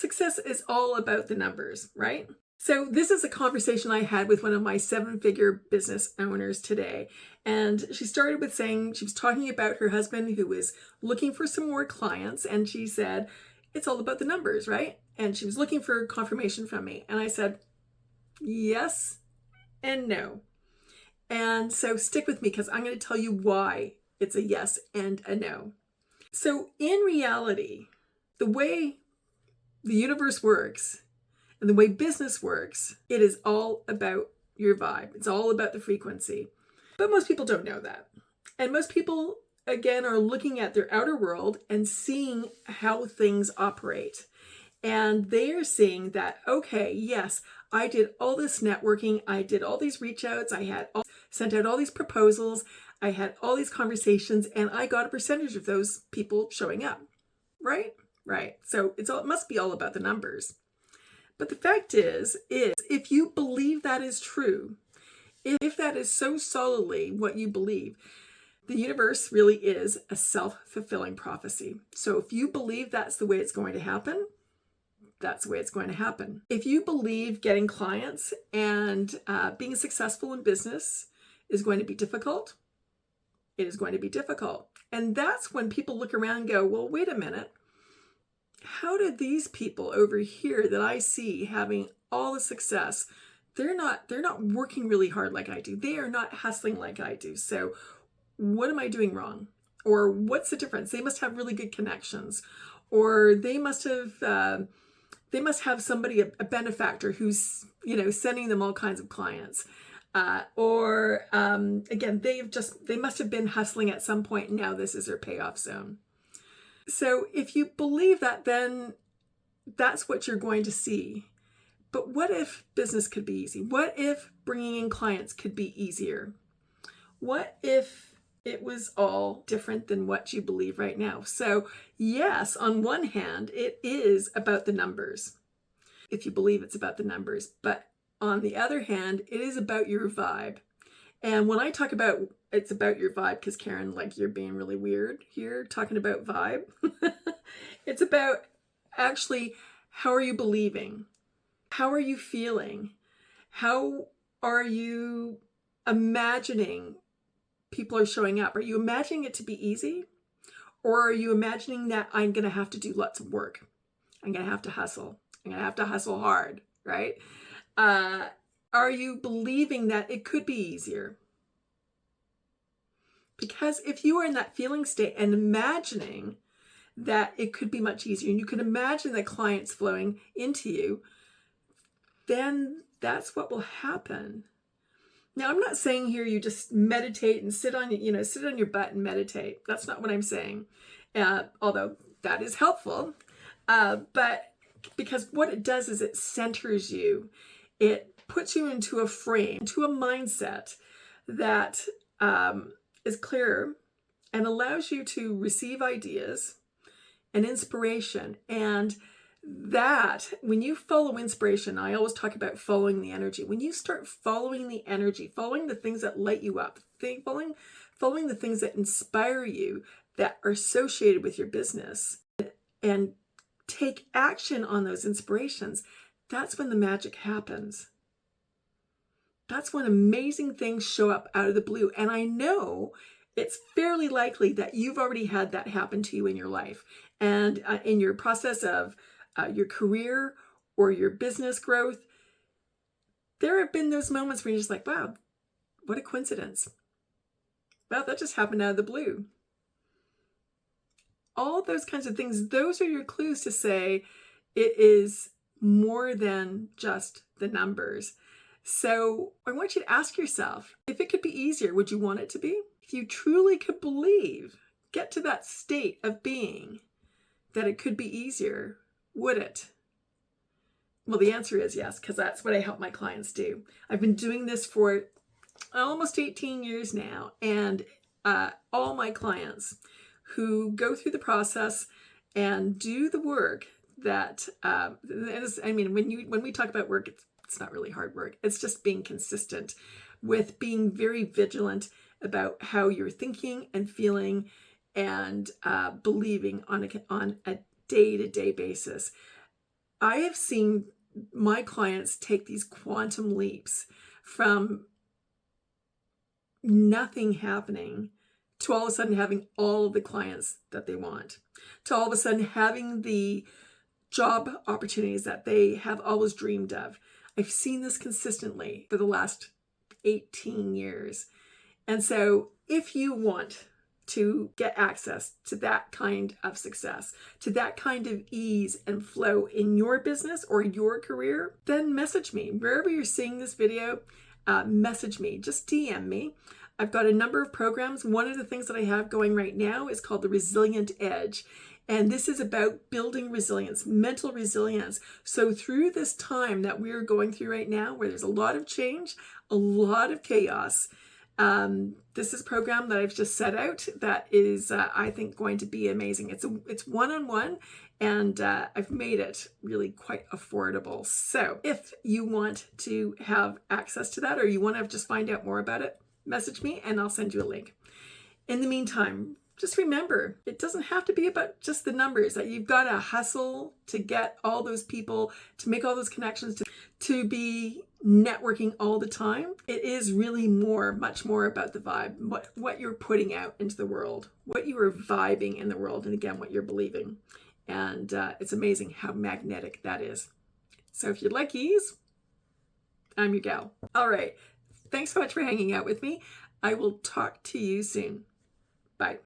success is all about the numbers, right? So this is a conversation I had with one of my 7-figure business owners today. And she started with saying, she was talking about her husband who was looking for some more clients. And she said, it's all about the numbers, right? And she was looking for confirmation from me. And I said, yes and no. And so stick with me because I'm going to tell you why it's a yes and a no. So in reality, the way the universe works and the way business works, it is all about your vibe. It's all about the frequency. But most people don't know that. And most people, again, are looking at their outer world and seeing how things operate. And they are seeing that, okay, yes, I did all this networking. I did all these reach outs. Sent out all these proposals. I had all these conversations and I got a percentage of those people showing up, right? Right. So it must be all about the numbers. But the fact is if you believe that is true, if that is so solidly what you believe, the universe really is a self-fulfilling prophecy. So if you believe that's the way it's going to happen, that's the way it's going to happen. If you believe getting clients and being successful in business is going to be difficult, it is going to be difficult. And that's when people look around and go, well, wait a minute. How did these people over here that I see having all the success, they're not working really hard like I do. They are not hustling like I do. So what am I doing wrong? Or what's the difference? They must have really good connections, or they must have somebody, a benefactor who's, sending them all kinds of clients. Again, they must have been hustling at some point and now this is their payoff zone. So if you believe that, then that's what you're going to see. But what if business could be easy? What if bringing in clients could be easier? What if it was all different than what you believe right now? So yes, on one hand, it is about the numbers, if you believe it's about the numbers. But on the other hand, it is about your vibe. And when I talk about it's about your vibe, because Karen, you're being really weird here talking about vibe. It's about actually, how are you believing? How are you feeling? How are you imagining people are showing up? Are you imagining it to be easy? Or are you imagining that I'm going to have to do lots of work? I'm going to have to hustle. I'm going to have to hustle hard, right? Are you believing that it could be easier? Because if you are in that feeling state and imagining that it could be much easier, and you can imagine the clients flowing into you, then that's what will happen. Now, I'm not saying here you just meditate and sit on your butt and meditate. That's not what I'm saying, although that is helpful. But because what it does is it centers you. It puts you into a frame, into a mindset that is clearer and allows you to receive ideas and inspiration. And that when you follow inspiration, I always talk about following the energy. When you start following the energy, following the things that light you up, following the things that inspire you, that are associated with your business, and take action on those inspirations, that's when the magic happens. That's when amazing things show up out of the blue. And I know it's fairly likely that you've already had that happen to you in your life and in your process of your career or your business growth. There have been those moments where you're just like, wow, what a coincidence. Wow, that just happened out of the blue. All those kinds of things, those are your clues to say it is more than just the numbers. So I want you to ask yourself, if it could be easier, would you want it to be? If you truly could believe, get to that state of being that it could be easier, would it? Well, the answer is yes, because that's what I help my clients do. I've been doing this for almost 18 years now, and all my clients who go through the process and do the work that, when we talk about work, it's not really hard work. It's just being consistent with being very vigilant about how you're thinking and feeling and believing on a day-to-day basis. I have seen my clients take these quantum leaps from nothing happening to all of a sudden having all of the clients that they want, to all of a sudden having the job opportunities that they have always dreamed of. I've seen this consistently for the last 18 years. And so if you want to get access to that kind of success, to that kind of ease and flow in your business or your career, then message me. Wherever you're seeing this video, message me, just DM me. I've got a number of programs. One of the things that I have going right now is called the Resilient Edge. And this is about building resilience, mental resilience. So through this time that we're going through right now, where there's a lot of change, a lot of chaos, this is a program that I've just set out that is, I think, going to be amazing. It's one-on-one, and I've made it really quite affordable. So if you want to have access to that, or you want to just find out more about it, message me and I'll send you a link. In the meantime, just remember, it doesn't have to be about just the numbers, that you've got to hustle to get all those people, to make all those connections, to be networking all the time. It is really much more about the vibe, what you're putting out into the world, what you are vibing in the world, and again, what you're believing. And it's amazing how magnetic that is. So if you'd like ease, I'm your gal. All right. Thanks so much for hanging out with me. I will talk to you soon. Bye.